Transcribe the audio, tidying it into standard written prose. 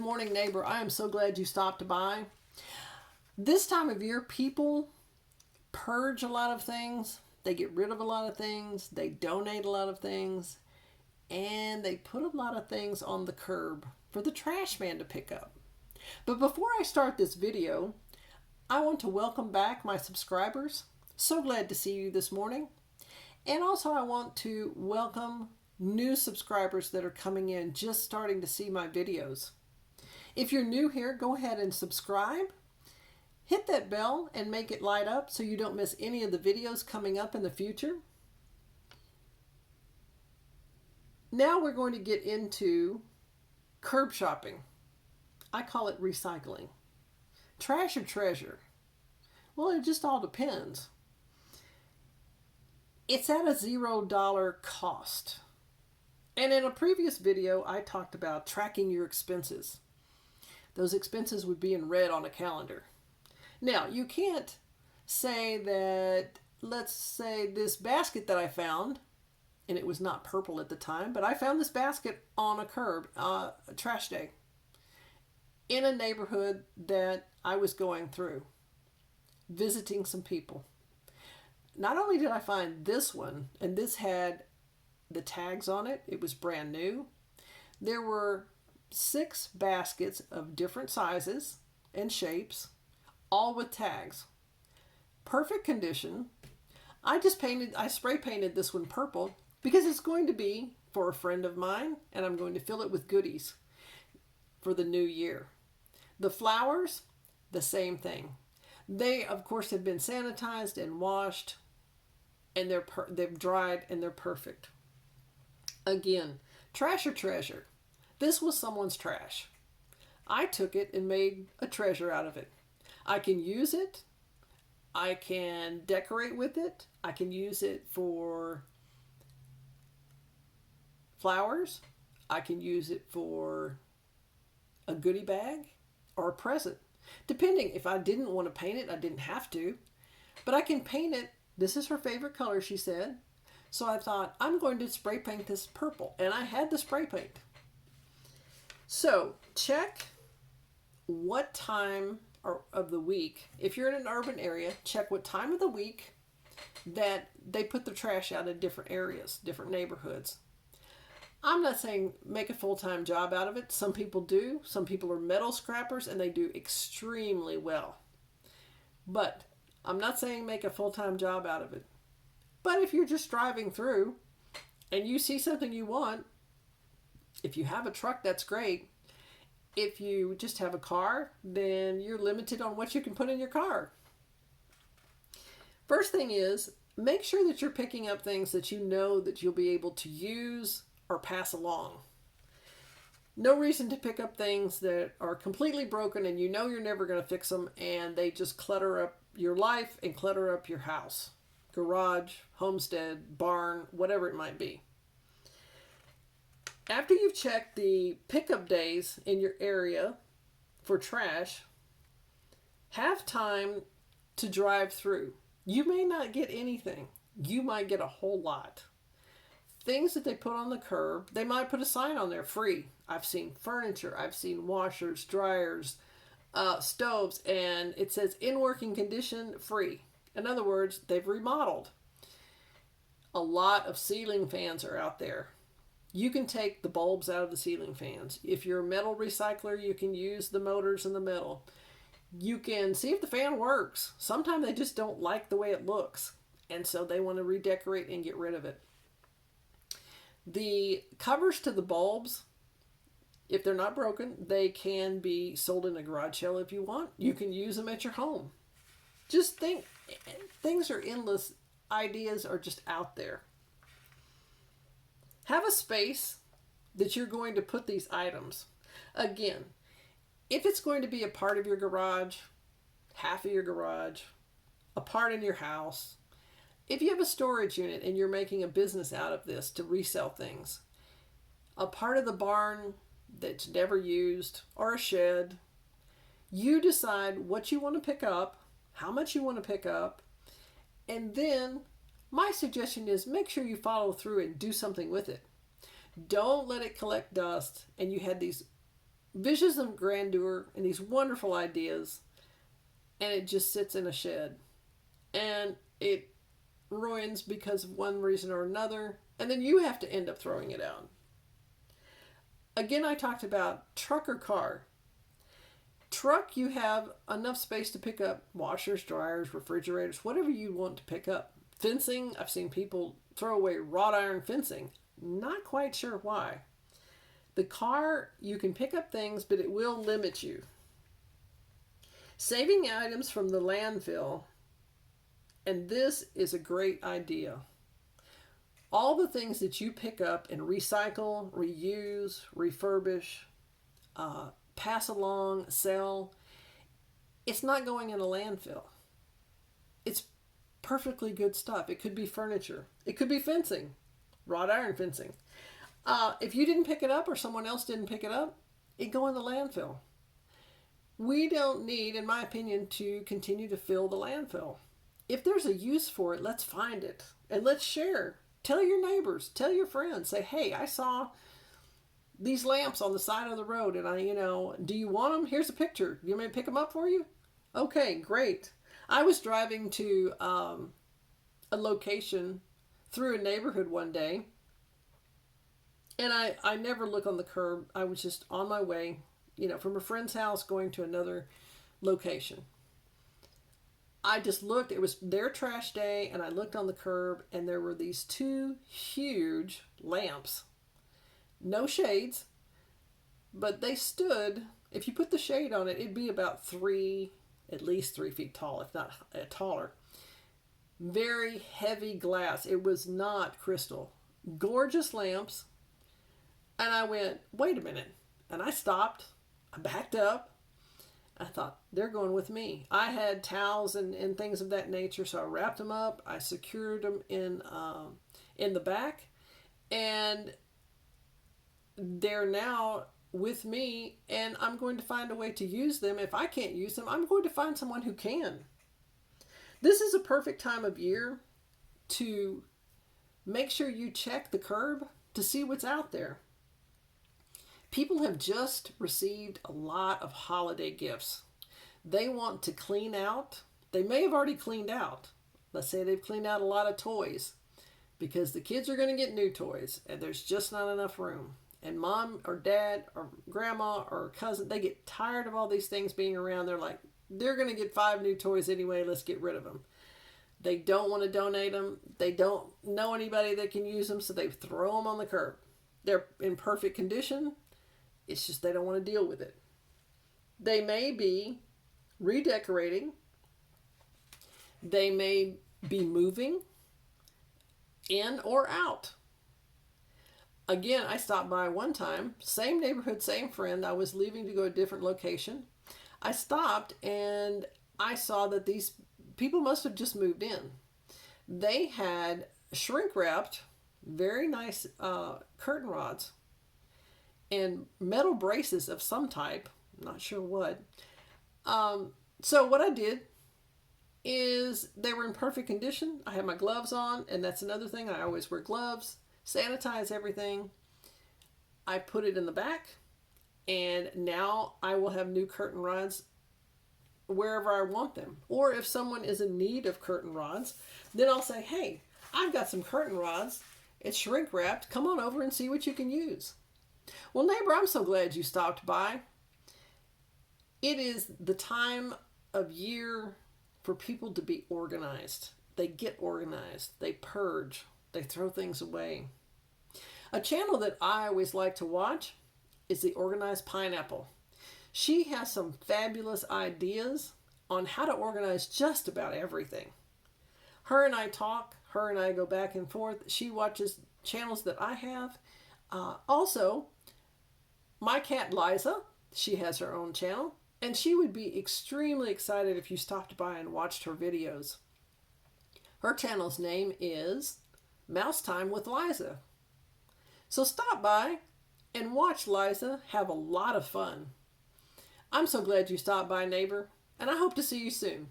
morning, neighbor. I am so glad you stopped by. This time of year, people purge a lot of things. They get rid of a lot of things. They donate a lot of things. And they put a lot of things on the curb for the trash man to pick up. But before I start this video, I want to welcome back my subscribers. So glad to see you this morning. And also I want to welcome new subscribers that are coming in, just starting to see my videos. If you're new here, go ahead and subscribe. Hit that bell and make it light up so you don't miss any of the videos coming up in the future. Now we're going to get into curb shopping. I call it recycling. Trash or treasure? Well, it just all depends. It's at a $0 cost. And in a previous video, I talked about tracking your expenses. Those expenses would be in red on a calendar. Now, you can't say that, let's say this basket that I found, and it was not purple at the time, but I found this basket on a curb, a trash day, in a neighborhood that I was going through, visiting some people. Not only did I find this one, and this had the tags on it, it was brand new. There were 6 baskets of different sizes and shapes, all with tags. Perfect condition. I spray painted this one purple because it's going to be for a friend of mine, and I'm going to fill it with goodies for the new year. The flowers, the same thing. They, of course, have been sanitized and washed, and they've dried and they're perfect. Again, trash or treasure? This was someone's trash. I took it and made a treasure out of it. I can use it. I can decorate with it. I can use it for flowers. I can use it for a goodie bag or a present. Depending, if I didn't want to paint it, I didn't have to. But I can paint it. This is her favorite color, she said. So I thought, I'm going to spray paint this purple. And I had the spray paint. So check what time of the week. If you're in an urban area, check what time of the week that they put the trash out in different areas, different neighborhoods. I'm not saying make a full-time job out of it. Some people do. Some people are metal scrappers and they do extremely well. But I'm not saying make a full-time job out of it. But if you're just driving through and you see something you want, if you have a truck, that's great. If you just have a car, then you're limited on what you can put in your car. First thing is, make sure that you're picking up things that you know that you'll be able to use or pass along. No reason to pick up things that are completely broken and you know you're never going to fix them, and they just clutter up your life and clutter up your house, garage, homestead, barn, whatever it might be. After you've checked the pickup days in your area for trash, have time to drive through. You may not get anything. You might get a whole lot. Things that they put on the curb, they might put a sign on there, free. I've seen furniture, I've seen washers, dryers, stoves, and it says in working condition, free. In other words, they've remodeled. A lot of ceiling fans are out there. You can take the bulbs out of the ceiling fans. If you're a metal recycler, you can use the motors in the metal. You can see if the fan works. Sometimes they just don't like the way it looks, and so they want to redecorate and get rid of it. The covers to the bulbs, if they're not broken, they can be sold in a garage sale if you want. You can use them at your home. Just think, things are endless. Ideas are just out there. Have a space that you're going to put these items. Again, if it's going to be a part of your garage, half of your garage, a part in your house, if you have a storage unit and you're making a business out of this to resell things, a part of the barn that's never used, or a shed, you decide what you want to pick up, how much you want to pick up, and then my suggestion is make sure you follow through and do something with it. Don't let it collect dust and you had these visions of grandeur and these wonderful ideas, and it just sits in a shed. And it ruins because of one reason or another, and then you have to end up throwing it out. Again, I talked about truck or car. Truck, you have enough space to pick up washers, dryers, refrigerators, whatever you want to pick up. Fencing, I've seen people throw away wrought iron fencing. Not quite sure why. The car, you can pick up things, but it will limit you. Saving items from the landfill, and this is a great idea. All the things that you pick up and recycle, reuse, refurbish, pass along, sell, it's not going in a landfill. It's perfectly good stuff. It could be furniture. It could be fencing, wrought iron fencing. If you didn't pick it up or someone else didn't pick it up, it go in the landfill. We don't need, in my opinion, to continue to fill the landfill. If there's a use for it, let's find it and let's share. Tell your neighbors, tell your friends, say, hey, I saw these lamps on the side of the road and do you want them? Here's a picture. You want me to pick them up for you? Okay, great. I was driving to a location through a neighborhood one day, and I never look on the curb. I was just on my way, from a friend's house going to another location. I just looked, it was their trash day, and I looked on the curb, and there were these two huge lamps. No shades, but they stood, if you put the shade on it, it'd be about at least 3 feet tall, if not taller. Very heavy glass. It was not crystal. Gorgeous lamps. And I went, wait a minute. And I stopped. I backed up. I thought, they're going with me. I had towels and things of that nature, so I wrapped them up. I secured them in the back, and they're now with me, and I'm going to find a way to use them. If I can't use them, I'm going to find someone who can. This is a perfect time of year to make sure you check the curb to see what's out there. People have just received a lot of holiday gifts. They want to clean out. They may have already cleaned out. Let's say they've cleaned out a lot of toys because the kids are going to get new toys and there's just not enough room. And mom or dad or grandma or cousin, they get tired of all these things being around. They're like, they're going to get 5 new toys anyway. Let's get rid of them. They don't want to donate them. They don't know anybody that can use them, so they throw them on the curb. They're in perfect condition. It's just they don't want to deal with it. They may be redecorating. They may be moving in or out. Again, I stopped by one time, same neighborhood, same friend. I was leaving to go to a different location. I stopped and I saw that these people must have just moved in. They had shrink wrapped, very nice curtain rods and metal braces of some type, I'm not sure what. So what I did is they were in perfect condition. I had my gloves on, and that's another thing. I always wear gloves, sanitize everything. I put it in the back, and now I will have new curtain rods wherever I want them. Or if someone is in need of curtain rods, then I'll say, hey, I've got some curtain rods. It's shrink wrapped. Come on over and see what you can use. Well, neighbor, I'm so glad you stopped by. It is the time of year for people to be organized. They get organized. They purge. They throw things away. A channel that I always like to watch is the Organized Pineapple. She has some fabulous ideas on how to organize just about everything. Her and I talk. Her and I go back and forth. She watches channels that I have. Also, my cat Liza, she has her own channel, and she would be extremely excited if you stopped by and watched her videos. Her channel's name is Mouse Time with Liza. So stop by and watch Liza have a lot of fun. I'm so glad you stopped by, neighbor, and I hope to see you soon.